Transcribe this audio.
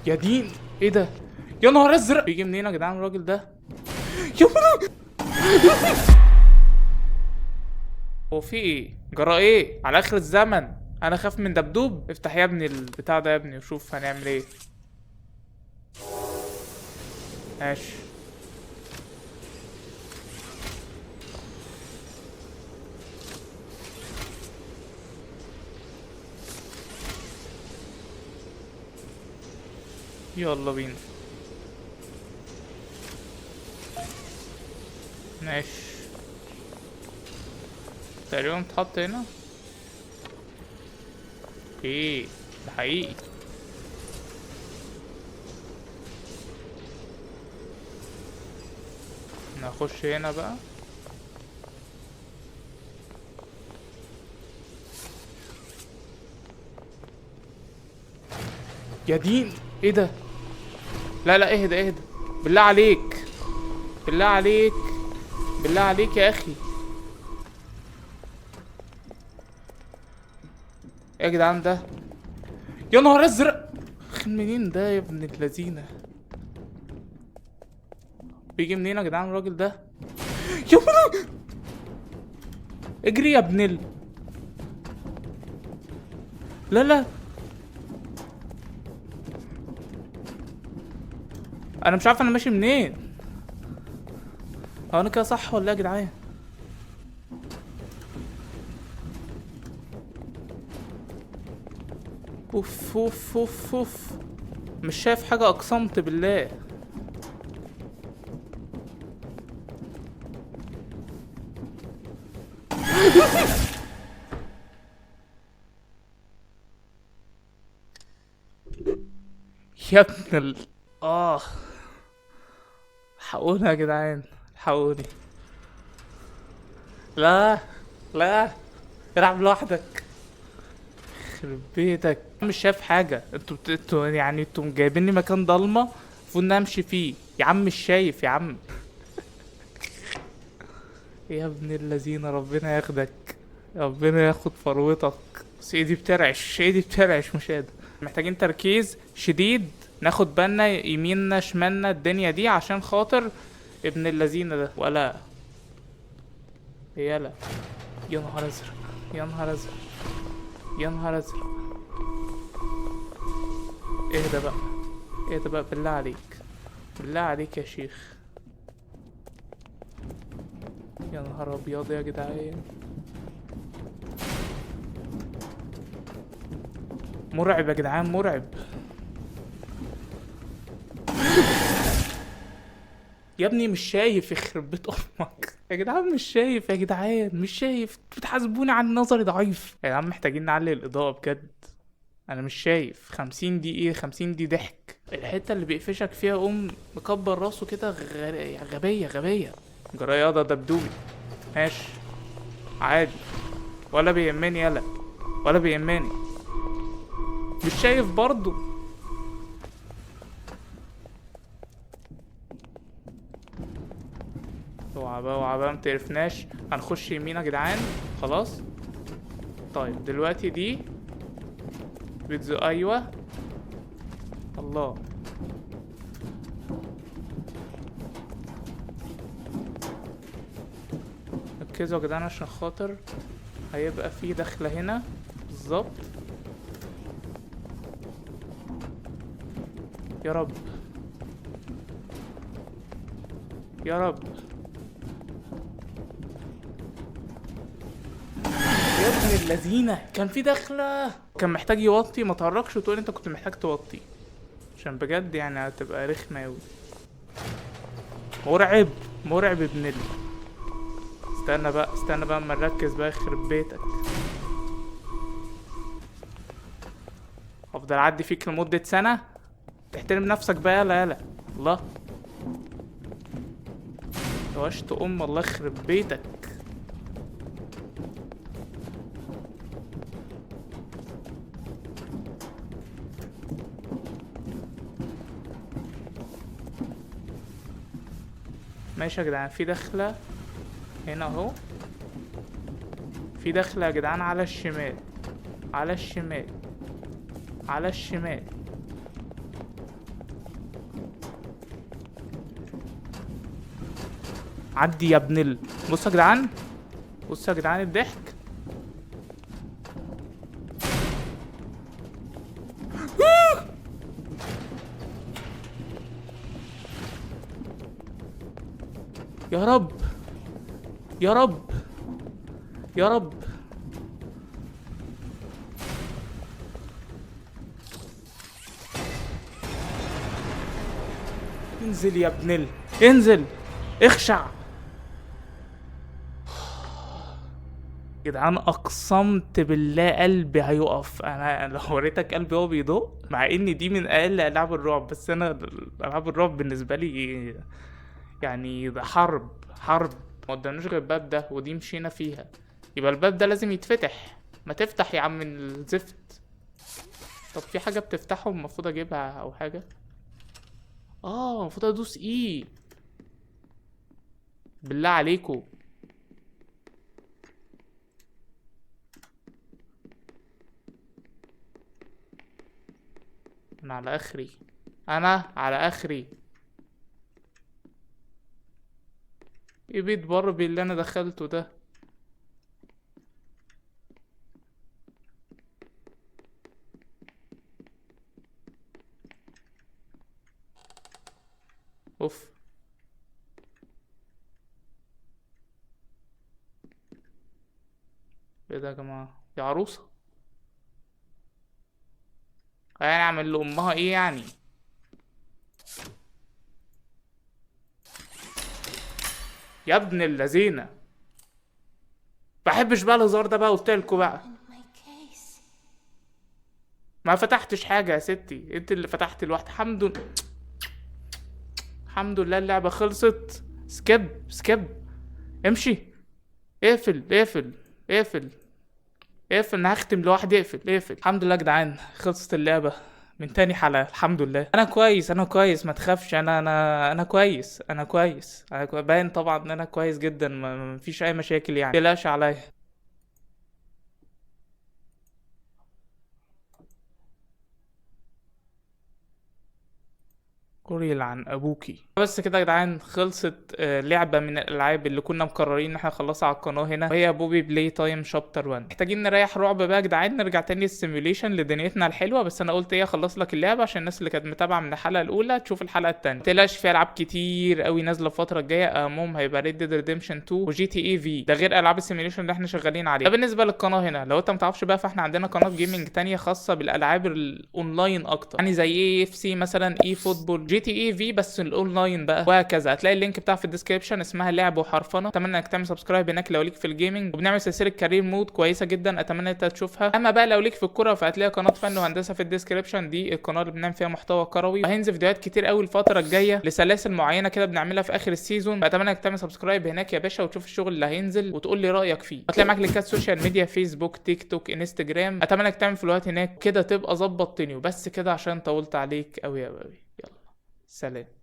يا دين، ايه ده؟ يا نهار ازرق، بيجي منين يا جدعان الراجل ده؟ يا نهار، هو في ايه؟ جرى ايه على اخر الزمن؟ انا خاف من دبدوب. افتح يا ابني البتاع ده يا ابني وشوف هنعمل ايه. ماشي. يلا بينا. ماشي. تقريبا اتحط هنا. ايه ده حقيقي؟ نخش هنا بقى. يا دين، ايه ده؟ لا لا، اهدى اهدى، بالله عليك، بالله عليك، بالله عليك يا اخي. ايه يا جدعان ده؟ يا نهار ازرق، منين ده يا ابن اللذينه؟ بيجي منين يا جدعان الراجل ده؟ يا ابن، اجري يا ابن لا لا، انا مش عارف انا ماشي منين. هو انا كده صح ولا ايه يا جدعان؟ اوف اوف اوف اوف، مش شايف حاجه اقسمت بالله. يا ابن اه، حقوني يا جدعان، حقوني. لا لا، العب لوحدك، يخرب بيتك. مش شايف حاجة. انتوا يعني انتوا جايبيني مكان ضلمة المفروض اني امشي فيه. يا عم مش شايف يا عم. يا ابن الذين، ربنا ياخدك، ربنا ياخد فروتك. بس ايدي بترعش، ايدي بترعش، مش قادر. محتاجين تركيز شديد، ناخد بالنا يميننا شمالنا الدنيا دي عشان خاطر ابن اللذين ده. ولا يلا. يا نهار ازرق، يا نهار ازرق، يا نهار ازرق. اهدى بقى، اهدى بقى بالله عليك، بالله عليك يا شيخ. يا نهار ابيض يا جدعان، مرعب يا جدعان، مرعب. يا ابني مش شايف، يخرب بيت امك يا جدعان، مش شايف يا جدعان، مش شايف. بتحاسبوني عن نظري ضعيف يا جدعان. محتاجين نعلي الاضاءة بجد. انا مش شايف. 50 دي ايه؟ 50 دي ضحك. الحتة اللي بيقفشك فيها قوم مكبر راسه كده غبية غبية. جرياضة دبدوبي. ماشي، عادي، ولا بيهمني يلا، ولا بيهمني. مش شايف برضو. اوعى بقى، اوعى بقى، متقرفناش. هنخش يمين يا جدعان، خلاص. طيب دلوقتي دي بيتزو، ايوه. الله. ركزوا يا جدعان عشان خاطر هيبقى في دخلة هنا بالظبط. يا رب، يا رب. يا ابن اللذينة، كان في دخلة، كان محتاج يوطي. ما تهرجش وتقول انت كنت محتاج توطي، عشان بجد يعني هتبقى رخمة اوي. مرعب، مرعب ابن استنى بقى، استنى بقى اما نركز بقى، يخرب بيتك. افضل اعدي فيك لمدة سنة؟ تحترم نفسك بقى، يلا يلا. الله، وشت الله يخرب بيتك. ماشي يا جدعان، في دخلة هنا اهو. في دخلة يا جدعان على الشمال، على الشمال، على الشمال. عدي يا بصوا يا جدعان، بصوا يا جدعان الضحك. يا رب يا رب يا رب. انزل يا انزل، اخشع. جدعان اقسمت بالله قلبي هيقف. انا لو وريتك قلبي هو بيدق، مع ان دي من اقل العاب الرعب، بس انا العاب الرعب بالنسبه لي يعني ده حرب. ما قدامناش غير الباب ده ودي مشينا فيها، يبقى الباب ده لازم يتفتح. ما تفتح يا عم الزفت. طب في حاجه بتفتحه المفروض اجيبها او حاجه؟ المفروض ادوس ايه؟ بالله عليكم. انا على اخري، انا على اخري. ايه بيت باربي اللي انا دخلته ده؟ اوف. ايه ده يا جماعه؟ يا عروسه، يعني اعمل لامها ايه يعني؟ يا ابن اللذينه، بحبش بقى الهزار ده بقى، قلتلكوا بقى. ما فتحتش حاجه يا ستي، انت اللي فتحت لوحدك. الحمد لله اللعبه خلصت. سكيب. امشي. اقفل اقفل اقفل اقفل. انا هختم لوحدي. اقفل. الحمد لله يا جدعان خلصت اللعبه من تاني حلقه. الحمد لله انا كويس، انا كويس، ما تخافش. انا كويس، باين طبعا ان انا كويس جدا، ما فيش اي مشاكل يعني، متقلقش عليا. كوري يلعن ابوكي. بس كده يا جدعان خلصت لعبه من الالعاب اللي كنا مقررين ان احنا نخلصها على القناه هنا، وهي بوبي بلاي تايم شابتر 1. محتاجين نريح رعب بقى يا جدعان، نرجع تاني السيميوليشن لدنيتنا الحلوه. بس انا قلت ايه اخلص لك اللعبه عشان الناس اللي كانت متابعه من الحلقه الاولى تشوف الحلقه التانيه. متقلقش في العاب كتير قوي نازله الفتره الجايه، اهمهم هيبقى ريد ديد ريديمشن 2 وجي تي اي في، ده غير العاب السيميوليشن اللي احنا شغالين عليها. ده بالنسبه للقناه هنا. لو انت متعرفش بقى، فاحنا عندنا قناه جيمنج تانية خاصه بالالعاب الاونلاين اكتر، يعني زي اي اف سي مثلا، اي فوتبول، جي تي اي في بس الاونلاين بقى، وهكذا. هتلاقي اللينك بتاعها في الديسكربشن، اسمها لعب وحرفنه. اتمنى انك تعمل سبسكرايب هناك لو ليك في الجيمنج، وبنعمل سلسله كارير مود كويسه جدا، اتمنى انت تشوفها. اما بقى لو ليك في الكوره، فهتلاقي قناه فن وهندسه في الديسكربشن، دي القناه اللي بنعمل فيها محتوى كروي، وهينزل فيديوهات كتير قوي الفتره الجايه لسلاسل معينه كده بنعملها في اخر السيزون. فاتمنى انك تعمل سبسكرايب هناك يا باشا، وتشوف الشغل اللي هينزل وتقول لي رايك فيه. هتلاقي معاك لينكات سوشيال ميديا، فيسبوك، تيك توك، انستجرام. اتمنى انك تعمل فولوات هناك كده تبقى ظبطتني. وبس كده عشان طولت عليك قوي يا بابي. يلا سلام.